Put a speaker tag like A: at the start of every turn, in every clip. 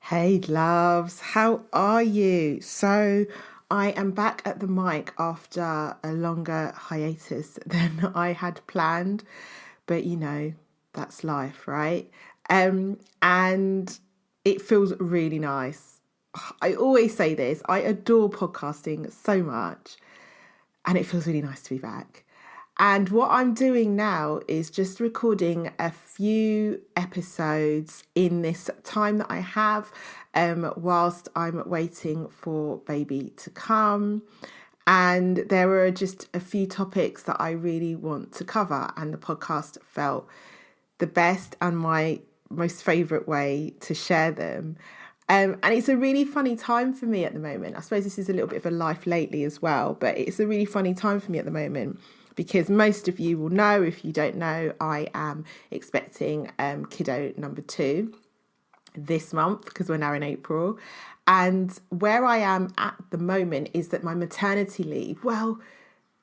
A: Hey loves, how are you? So I am back at the mic after a longer hiatus than I had planned, but that's life, right? And it feels really nice. I always say this, I adore podcasting so much, and it feels really nice to be back. And what I'm doing now is just recording a few episodes in this time that I have whilst I'm waiting for baby to come. And there are just a few topics that I really want to cover, and the podcast felt the best and my most favourite way to share them. And it's a really funny time for me at the moment. I suppose this is a little bit of a life lately as well, but it's a really funny time for me at the moment because most of you will know. If you don't know, I am expecting kiddo number 2 this month because we're now in April. And where I am at the moment is that my maternity leave, well,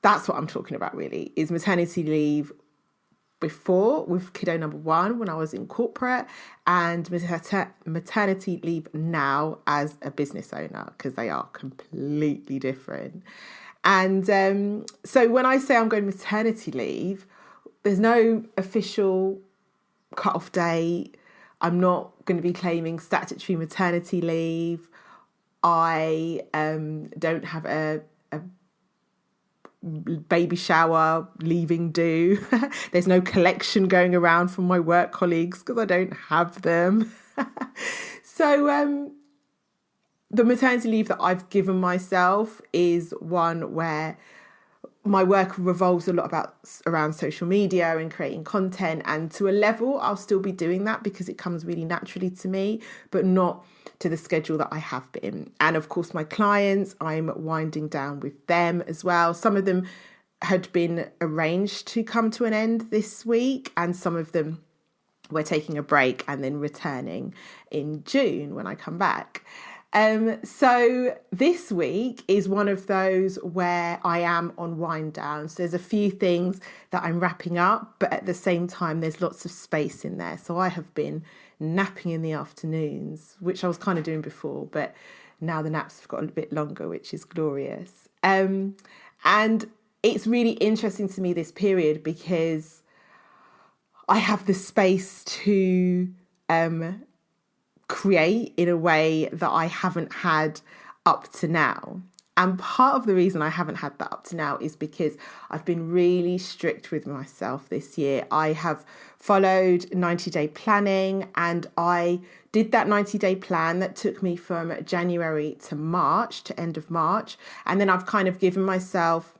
A: that's what I'm talking about really, is maternity leave before with kiddo number 1 when I was in corporate, and maternity leave now as a business owner, because they are completely different. And so when I say I'm going maternity leave, there's no official cut-off date. I'm not going to be claiming statutory maternity leave. I don't have a baby shower leaving do. There's no collection going around from my work colleagues because I don't have them. So the maternity leave that I've given myself is one where my work revolves a lot around social media and creating content, and to a level I'll still be doing that because it comes really naturally to me, but not to the schedule that I have been. And of course my clients, I'm winding down with them as well. Some of them had been arranged to come to an end this week, and some of them were taking a break and then returning in June when I come back. So this week is one of those where I am on wind down. So there's a few things that I'm wrapping up, but at the same time, there's lots of space in there. So I have been napping in the afternoons, which I was kind of doing before, but now the naps have got a bit longer, which is glorious. And it's really interesting to me this period because I have the space to create in a way that I haven't had up to now. And part of the reason I haven't had that up to now is because I've been really strict with myself this year. I have followed 90-day planning, and I did that 90-day plan that took me from January to March, to end of March. And then I've kind of given myself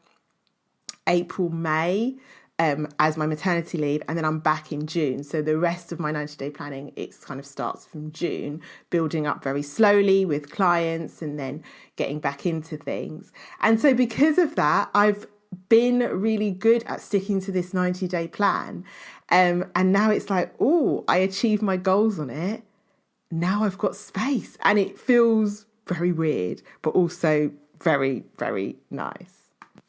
A: April, May, as my maternity leave, and then I'm back in June. So the rest of my 90-day planning, it kind of starts from June, building up very slowly with clients and then getting back into things. And so because of that, I've been really good at sticking to this 90-day plan. And now it's like, oh, I achieved my goals on it. Now I've got space, and it feels very weird, but also very, very nice.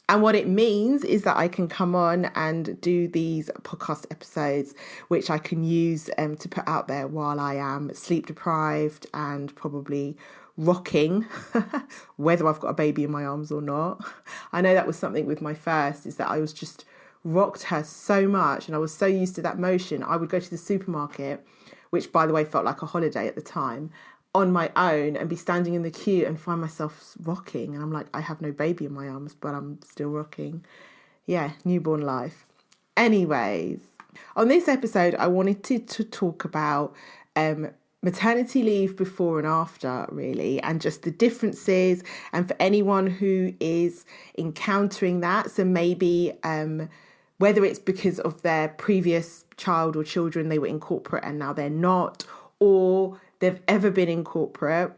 A: And what it means is that I can come on and do these podcast episodes, which I can use to put out there while I am sleep deprived and probably rocking, whether I've got a baby in my arms or not. I know that was something with my first, is that I was just rocked her so much, and I was so used to that motion. I would go to the supermarket, which by the way felt like a holiday at the time, on my own, and be standing in the queue and find myself rocking. And I'm like, I have no baby in my arms, but I'm still rocking. Yeah, newborn life. Anyways, on this episode, I wanted to talk about maternity leave before and after, really, and just the differences. And for anyone who is encountering that, so maybe whether it's because of their previous child or children, they were in corporate and now they're not, or they've ever been in corporate,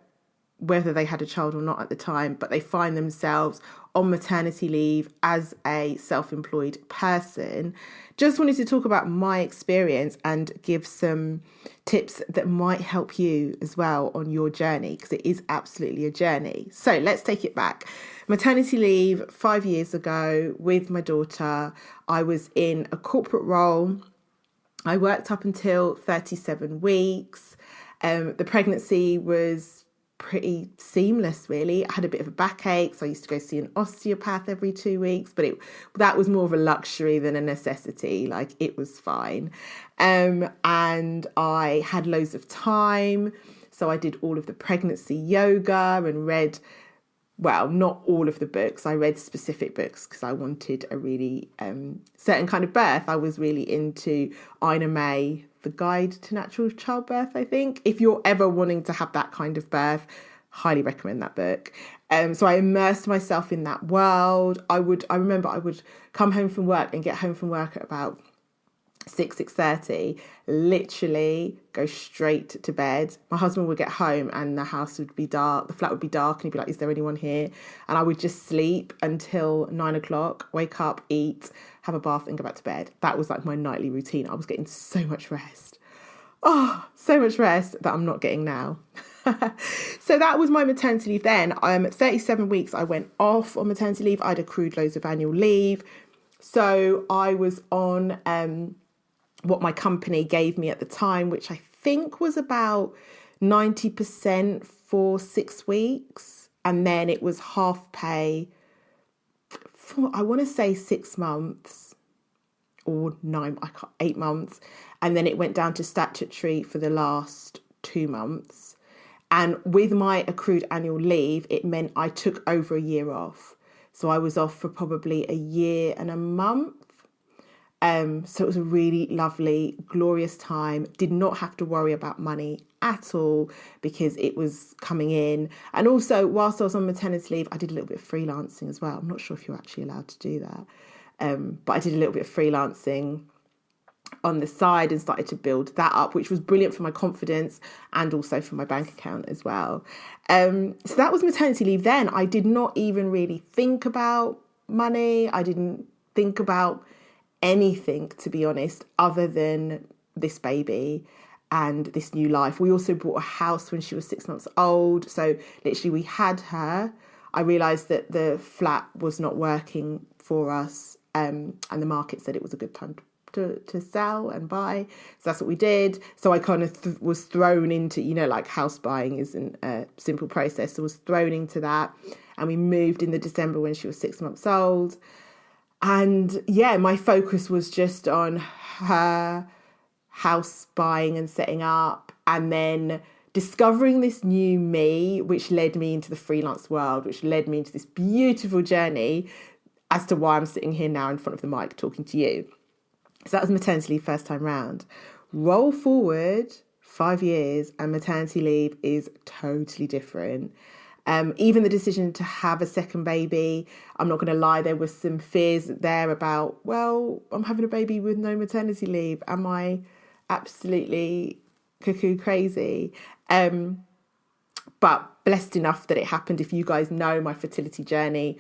A: whether they had a child or not at the time, but they find themselves on maternity leave as a self-employed person. Just wanted to talk about my experience and give some tips that might help you as well on your journey, because it is absolutely a journey. So let's take it back. Maternity leave 5 years ago with my daughter. I was in a corporate role. I worked up until 37 weeks. The pregnancy was pretty seamless, really. I had a bit of a backache, so I used to go see an osteopath every 2 weeks, but that was more of a luxury than a necessity. Like, it was fine. And I had loads of time, so I did all of the pregnancy yoga and read, well, not all of the books. I read specific books because I wanted a really certain kind of birth. I was really into Ina May, The Guide to Natural Childbirth, I think. If you're ever wanting to have that kind of birth, highly recommend that book. So I immersed myself in that world. I remember I would come home from work and get home from work at about 6:30, literally go straight to bed. My husband would get home and the house would be dark, the flat would be dark, and he'd be like, is there anyone here? And I would just sleep until 9 o'clock, wake up, eat, have a bath and go back to bed. That was like my nightly routine. I was getting so much rest. Oh, so much rest that I'm not getting now. So that was my maternity leave then. 37 weeks I went off on maternity leave. I'd accrued loads of annual leave. So I was on what my company gave me at the time, which I think was about 90% for 6 weeks. And then it was half pay for, I want to say 6 months or 8 months. And then it went down to statutory for the last 2 months. And with my accrued annual leave, it meant I took over a year off. So I was off for probably a year and a month. So it was a really lovely, glorious time. Did not have to worry about money at all because it was coming in. And also, whilst I was on maternity leave, I did a little bit of freelancing as well. I'm not sure if you're actually allowed to do that. But I did a little bit of freelancing on the side and started to build that up, which was brilliant for my confidence and also for my bank account as well. So that was maternity leave then. I did not even really think about money. I didn't think about anything, to be honest, other than this baby and this new life. We also bought a house when she was 6 months old. So literally we had her. I realised that the flat was not working for us, and the market said it was a good time to sell and buy. So that's what we did. So I kind of was thrown into, like house buying isn't a simple process. So I was thrown into that. And we moved in the December when she was 6 months old. And yeah, my focus was just on her house buying and setting up, and then discovering this new me, which led me into the freelance world, which led me into this beautiful journey as to why I'm sitting here now in front of the mic talking to you. So that was maternity leave first time round. Roll forward 5 years and maternity leave is totally different. Even the decision to have a second baby, I'm not going to lie, there was some fears there about, well, I'm having a baby with no maternity leave. Am I absolutely cuckoo crazy? But blessed enough that it happened. If you guys know, my fertility journey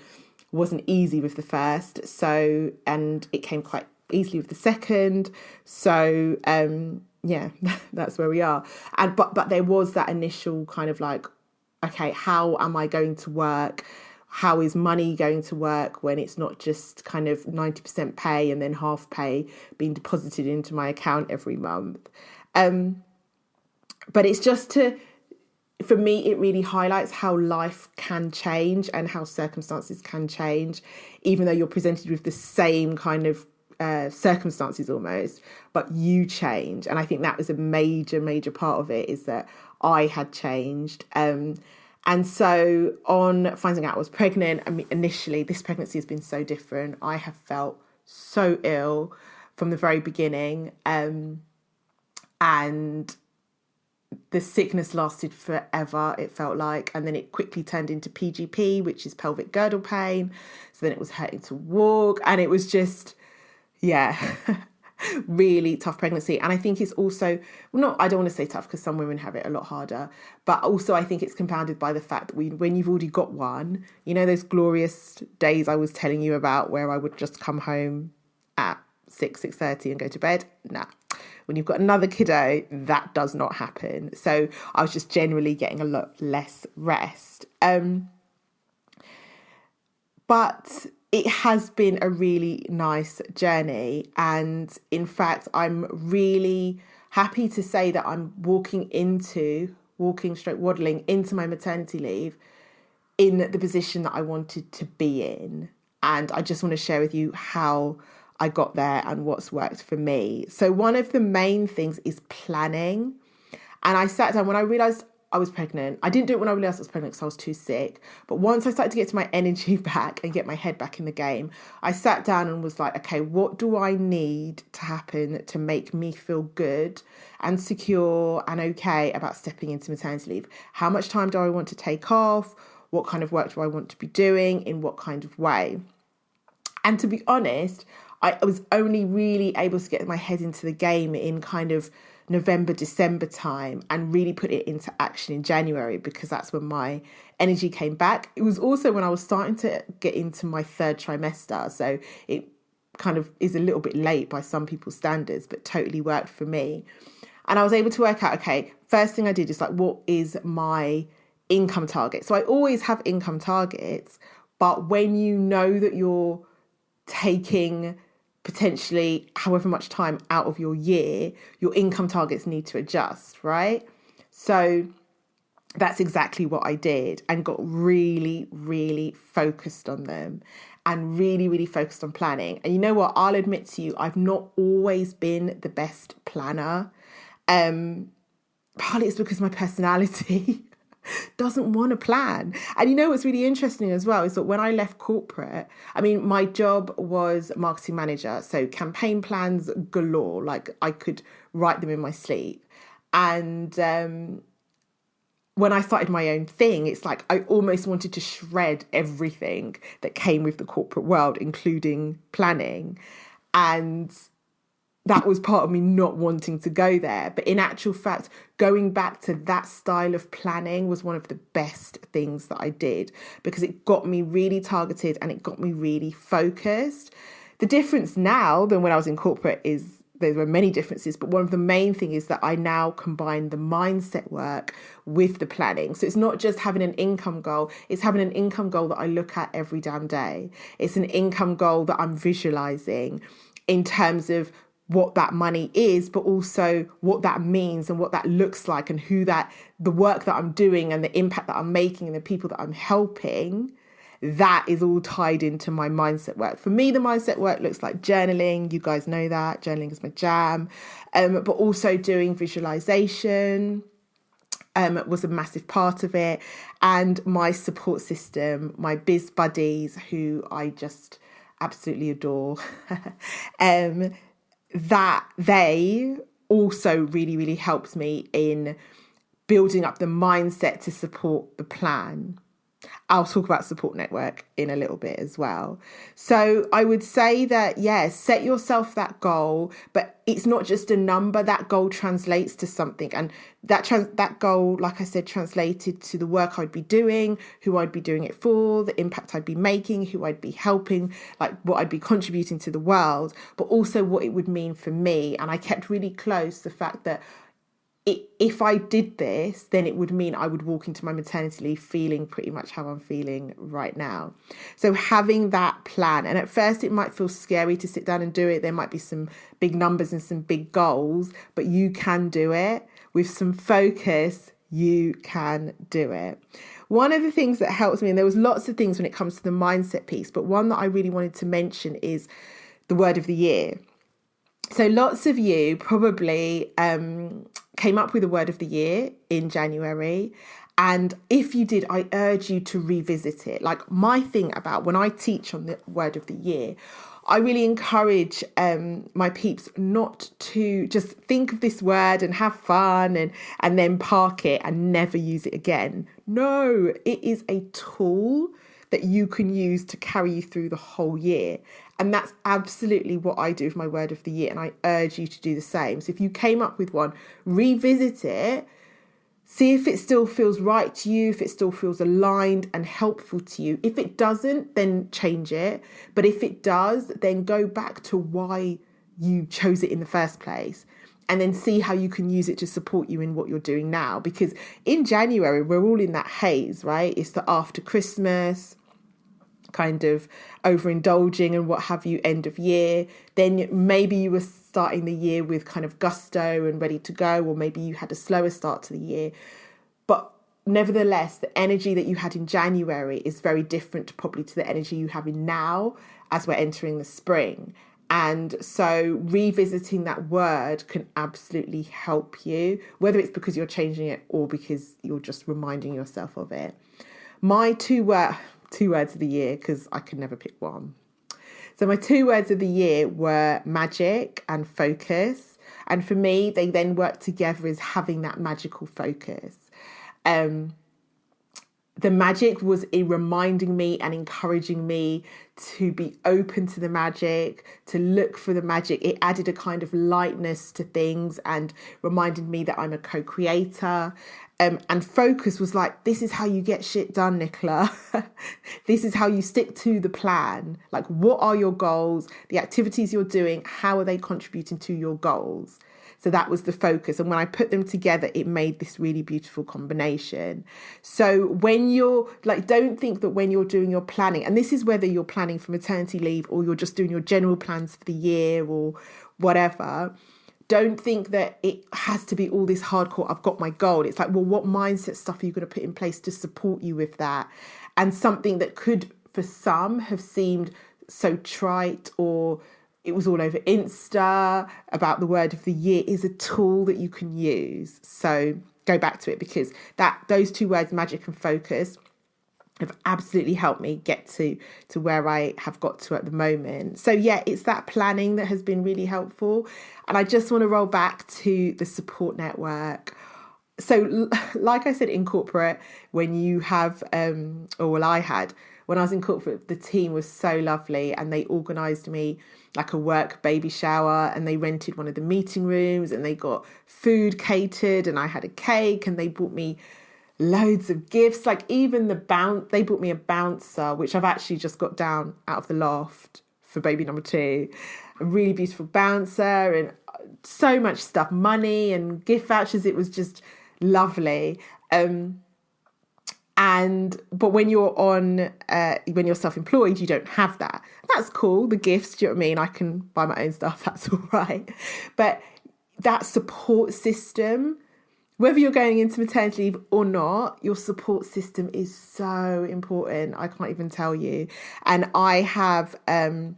A: wasn't easy with the first. So, and it came quite easily with the second. So, yeah, that's where we are. And but there was that initial kind of like, okay, how am I going to work? How is money going to work when it's not just kind of 90% pay and then half pay being deposited into my account every month? But it's just for me, it really highlights how life can change and how circumstances can change, even though you're presented with the same kind of circumstances almost, but you change. And I think that was a major, major part of it, is that I had changed. And so on finding out I was pregnant, I mean, initially, this pregnancy has been so different. I have felt so ill from the very beginning. And the sickness lasted forever, it felt like. And then it quickly turned into PGP, which is pelvic girdle pain. So then it was hurting to walk. And it was just, yeah, really tough pregnancy. And I think it's also, I don't want to say tough because some women have it a lot harder, but also I think it's compounded by the fact that when you've already got one, those glorious days I was telling you about where I would just come home at 6:30 and go to bed. Nah. When you've got another kiddo, that does not happen. So I was just generally getting a lot less rest. But it has been a really nice journey. And in fact, I'm really happy to say that I'm waddling into my maternity leave in the position that I wanted to be in. And I just want to share with you how I got there and what's worked for me. So one of the main things is planning. And I sat down when I realised I was pregnant. I didn't do it when I realised I was pregnant because I was too sick. But once I started to get to my energy back and get my head back in the game, I sat down and was like, okay, what do I need to happen to make me feel good and secure and okay about stepping into maternity leave? How much time do I want to take off? What kind of work do I want to be doing? In what kind of way? And to be honest, I was only really able to get my head into the game in kind of November, December time and really put it into action in January, because that's when my energy came back. It was also when I was starting to get into my third trimester. So it kind of is a little bit late by some people's standards, but totally worked for me. And I was able to work out, okay, first thing I did is like, what is my income target? So I always have income targets, but when you know that you're taking potentially however much time out of your year, your income targets need to adjust, right? So that's exactly what I did and got really, really focused on them and really, really focused on planning. And you know what? I'll admit to you, I've not always been the best planner. Partly it's because my personality doesn't want to plan. And you know what's really interesting as well is that when I left corporate, I mean, my job was marketing manager, so campaign plans galore, like I could write them in my sleep. And when I started my own thing, it's like I almost wanted to shred everything that came with the corporate world, including planning. And that was part of me not wanting to go there. But in actual fact, going back to that style of planning was one of the best things that I did, because it got me really targeted and it got me really focused. The difference now than when I was in corporate is there were many differences, but one of the main things is that I now combine the mindset work with the planning. So it's not just having an income goal, it's having an income goal that I look at every damn day. It's an income goal that I'm visualizing in terms of what that money is, but also what that means and what that looks like, and the work that I'm doing and the impact that I'm making and the people that I'm helping, that is all tied into my mindset work. For me, the mindset work looks like journaling. You guys know that. Journaling is my jam. But also doing visualization was a massive part of it. And my support system, my biz buddies, who I just absolutely adore, that they also really, really helped me in building up the mindset to support the plan. I'll talk about support network in a little bit as well. So I would say that, yes, set yourself that goal, but it's not just a number. That goal translates to something. And that goal, like I said, translated to the work I'd be doing, who I'd be doing it for, the impact I'd be making, who I'd be helping, like what I'd be contributing to the world, but also what it would mean for me. And I kept really close the fact that if I did this, then it would mean I would walk into my maternity leave feeling pretty much how I'm feeling right now. So having that plan, and at first it might feel scary to sit down and do it. There might be some big numbers and some big goals, but you can do it. With some focus, you can do it. One of the things that helps me, and there was lots of things when it comes to the mindset piece, but one that I really wanted to mention is the word of the year. So lots of you probably came up with a word of the year in January. And if you did, I urge you to revisit it. Like my thing about when I teach on the word of the year, I really encourage my peeps not to just think of this word and have fun and then park it and never use it again. No, it is a tool that you can use to carry you through the whole year. And that's absolutely what I do with my word of the year. And I urge you to do the same. So if you came up with one, revisit it, see if it still feels right to you, if it still feels aligned and helpful to you. If it doesn't, then change it. But if it does, then go back to why you chose it in the first place. And then see how you can use it to support you in what you're doing now. Because in January, we're all in that haze, right? It's the after Christmas, kind of overindulging and what have you, end of year. Then maybe you were starting the year with kind of gusto and ready to go, or maybe you had a slower start to the year. But nevertheless, the energy that you had in January is very different probably to the energy you have in now as we're entering the spring. And so revisiting that word can absolutely help you, whether it's because you're changing it or because you're just reminding yourself of it. My two words of the year, because I could never pick one. So my 2 words of the year were magic and focus. And for me, they then work together as having that magical focus. The magic was in reminding me and encouraging me to be open to the magic, to look for the magic. It added a kind of lightness to things and reminded me that I'm a co-creator. And focus was like, this is how you get shit done, Nicola. This is how you stick to the plan. Like, what are your goals? The activities you're doing, how are they contributing to your goals? So that was the focus. And when I put them together, it made this really beautiful combination. So when you're like, don't think that when you're doing your planning, and this is whether you're planning for maternity leave or you're just doing your general plans for the year or whatever, don't think that it has to be all this hardcore, I've got my goal. It's like, well, what mindset stuff are you going to put in place to support you with that? And something that could, for some, have seemed so trite, or it was all over Insta about the word of the year, is a tool that you can use. So go back to it, because those 2 words, magic and focus, have absolutely helped me get to where I have got to at the moment. So yeah, it's that planning that has been really helpful. And I just want to roll back to the support network. So like I said, in corporate, when you have, I had, when I was in corporate, the team was so lovely and they organised me like a work baby shower, and they rented one of the meeting rooms and they got food catered, and I had a cake, and they bought me loads of gifts. Like even they bought me a bouncer, which I've actually just got down out of the loft for baby number 2. A really beautiful bouncer and so much stuff, money and gift vouchers. It was just lovely. But when you're when you're self-employed, you don't have that. That's cool. The gifts, do you know what I mean? I can buy my own stuff. That's all right. But that support system, whether you're going into maternity leave or not, your support system is so important. I can't even tell you. And I have a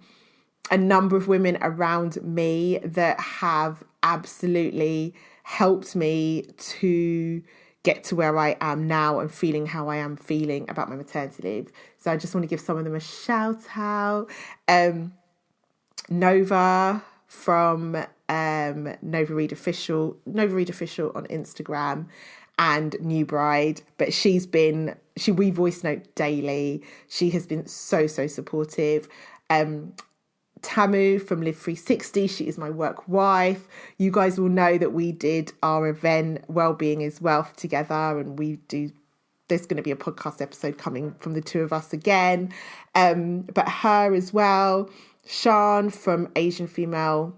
A: number of women around me that have absolutely helped me to get to where I am now and feeling how I am feeling about my maternity leave. So I just want to give some of them a shout out. Nova from Nova Read Official on Instagram, and New Bride. But we voice note daily. She has been so supportive. Tamu from Live 360, she is my work wife. You guys will know that we did our event Wellbeing is Wealth together, and there's going to be a podcast episode coming from the 2 of us again. But her as well. Sean from Asian Female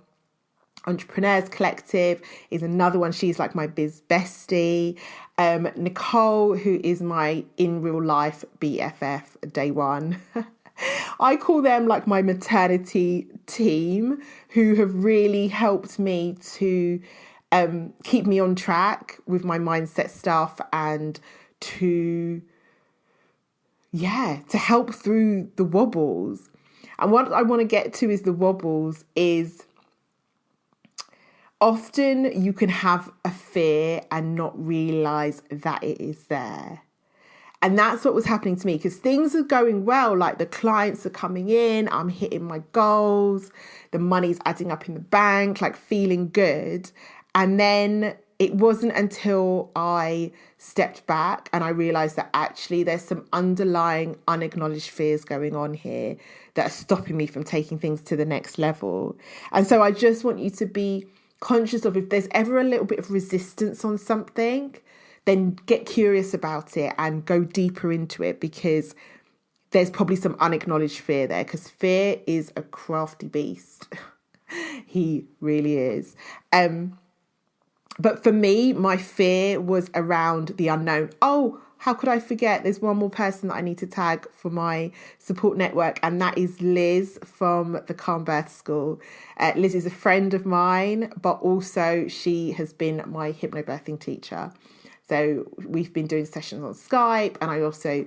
A: Entrepreneurs Collective is another one. She's like my biz bestie. Nicole, who is my in real life BFF day one. I call them like my maternity team, who have really helped me to keep me on track with my mindset stuff, and to help through the wobbles. And what I want to get to is the wobbles is often you can have a fear and not realise that it is there. And that's what was happening to me, because things are going well. Like the clients are coming in, I'm hitting my goals, the money's adding up in the bank, like feeling good. And then it wasn't until I stepped back and I realised that actually there's some underlying unacknowledged fears going on here that are stopping me from taking things to the next level. And so I just want you to be conscious of, if there's ever a little bit of resistance on something, then get curious about it and go deeper into it, because there's probably some unacknowledged fear there, because fear is a crafty beast. He really is. But for me, my fear was around the unknown. Oh, how could I forget? There's one more person that I need to tag for my support network, and that is Liz from the Calm Birth School. Liz is a friend of mine, but also she has been my hypnobirthing teacher. So we've been doing sessions on Skype, and I also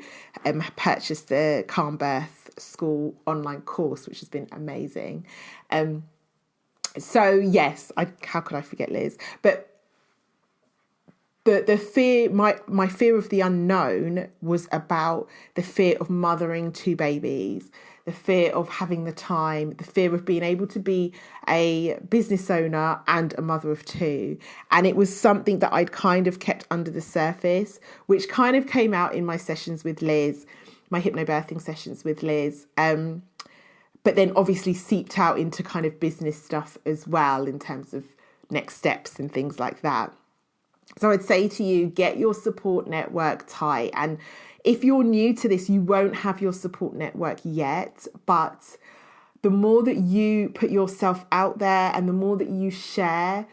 A: purchased the Calm Birth School online course, which has been amazing. So yes, how could I forget Liz? But the fear, my fear of the unknown was about the fear of mothering two babies, the fear of having the time, the fear of being able to be a business owner and a mother of two. And it was something that I'd kind of kept under the surface, which kind of came out in my sessions with Liz, my hypnobirthing sessions with Liz. But then obviously seeped out into kind of business stuff as well in terms of next steps and things like that. So I'd say to you, get your support network tight. And if you're new to this, you won't have your support network yet. But the more that you put yourself out there and the more that you share,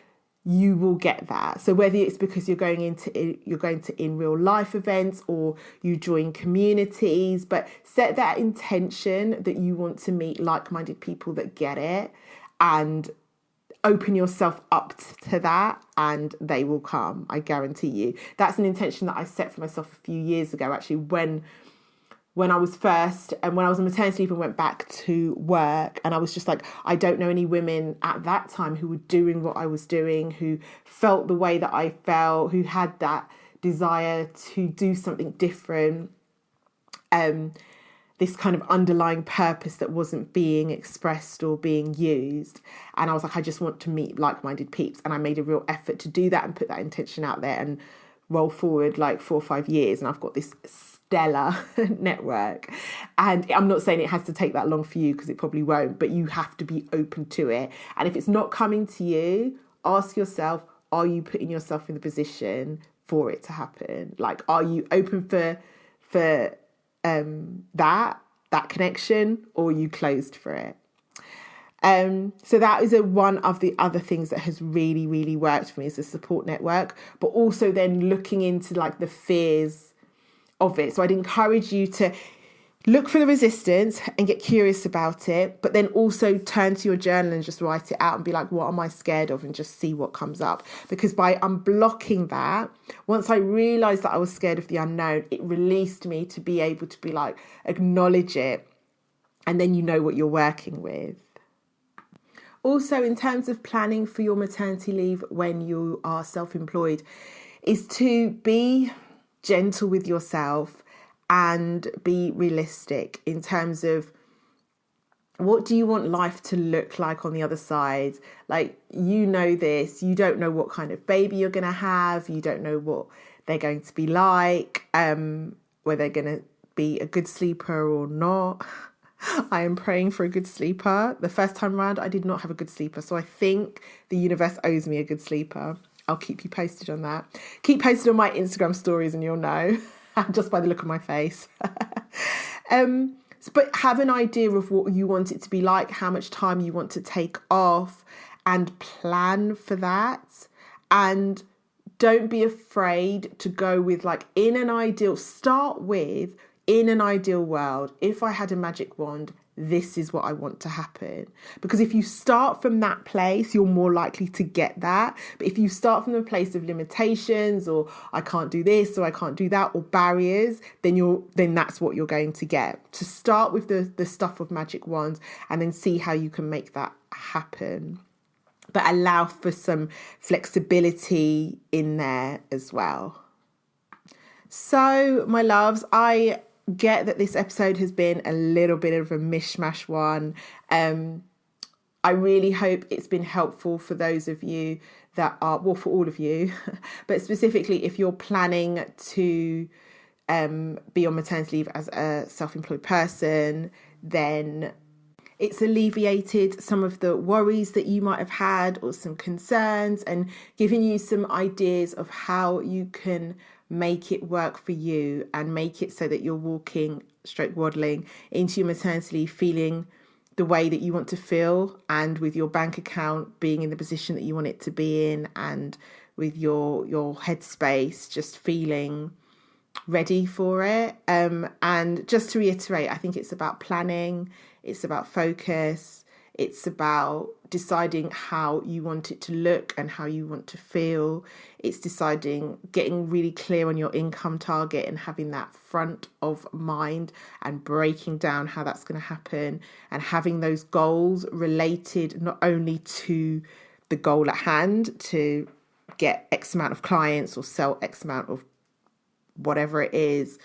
A: you will get that. So whether it's because you're going to in real life events or you join communities, but set that intention that you want to meet like-minded people that get it, and open yourself up to that, and they will come. I guarantee you. That's an intention that I set for myself a few years ago, actually, when I was first, and when I was on maternity leave and went back to work, and I was just like, I don't know any women at that time who were doing what I was doing, who felt the way that I felt, who had that desire to do something different. This kind of underlying purpose that wasn't being expressed or being used. And I was like, I just want to meet like-minded peeps. And I made a real effort to do that and put that intention out there, and roll forward like 4 or 5 years. And I've got this stellar network. And I'm not saying it has to take that long for you, because it probably won't, but you have to be open to it. And if it's not coming to you, ask yourself, are you putting yourself in the position for it to happen? Like, are you open for that connection, or are you closed for it? So that is one of the other things that has really, really worked for me, is the support network, but also then looking into like the fears of it. So I'd encourage you to look for the resistance and get curious about it, but then also turn to your journal and just write it out and be like, what am I scared of? And just see what comes up. Because by unblocking that, once I realised that I was scared of the unknown, it released me to be able to be like, acknowledge it, and then you know what you're working with. Also, in terms of planning for your maternity leave when you are self-employed, is to be gentle with yourself and be realistic in terms of, what do you want life to look like on the other side? Like, you know this, you don't know what kind of baby you're going to have. You don't know what they're going to be like, whether they're going to be a good sleeper or not. I am praying for a good sleeper. The first time around, I did not have a good sleeper. So I think the universe owes me a good sleeper. I'll keep you posted on that. Keep posted on my Instagram stories and you'll know. Just by the look of my face. But have an idea of what you want it to be like, how much time you want to take off, and plan for that. And don't be afraid to go with like, start with, in an ideal world, if I had a magic wand, this is what I want to happen. Because if you start from that place, you're more likely to get that. But if you start from the place of limitations, or I can't do this, or I can't do that, or barriers, then that's what you're going to get. To start with the stuff of magic wands, and then see how you can make that happen. But allow for some flexibility in there as well. So, my loves, I get that this episode has been a little bit of a mishmash one. I really hope it's been helpful for those of you that are, well, for all of you, but specifically if you're planning to be on maternity leave as a self-employed person, then it's alleviated some of the worries that you might have had, or some concerns, and giving you some ideas of how you can make it work for you, and make it so that you're waddling into your maternity leave feeling the way that you want to feel, and with your bank account being in the position that you want it to be in, and with your headspace, just feeling ready for it. And just to reiterate, I think it's about planning, it's about focus, it's about deciding how you want it to look and how you want to feel. It's getting really clear on your income target and having that front of mind and breaking down how that's going to happen, and having those goals related not only to the goal at hand to get X amount of clients or sell X amount of whatever it is,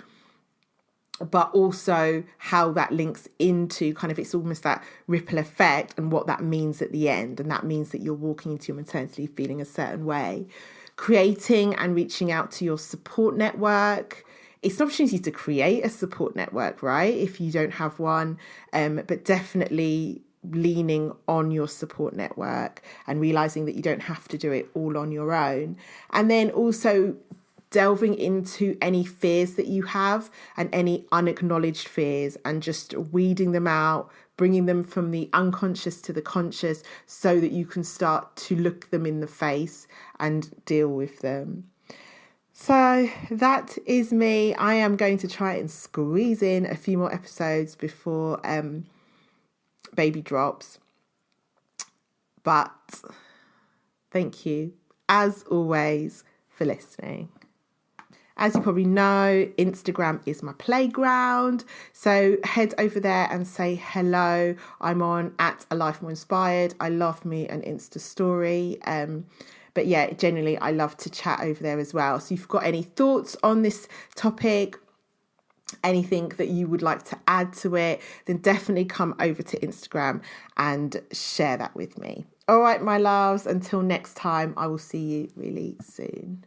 A: but also how that links into it's almost that ripple effect and what that means at the end. And that means that you're walking into your maternity leave feeling a certain way. Creating and reaching out to your support network. It's an opportunity to create a support network, right? If you don't have one, but definitely leaning on your support network and realizing that you don't have to do it all on your own. And then also delving into any fears that you have and any unacknowledged fears, and just weeding them out, bringing them from the unconscious to the conscious so that you can start to look them in the face and deal with them. So that is me. I am going to try and squeeze in a few more episodes before baby drops. But thank you, as always, for listening. As you probably know, Instagram is my playground. So head over there and say hello. I'm on @ALifeMoreInspired. I love me an Insta story. But yeah, generally I love to chat over there as well. So if you've got any thoughts on this topic, anything that you would like to add to it, then definitely come over to Instagram and share that with me. All right, my loves, until next time, I will see you really soon.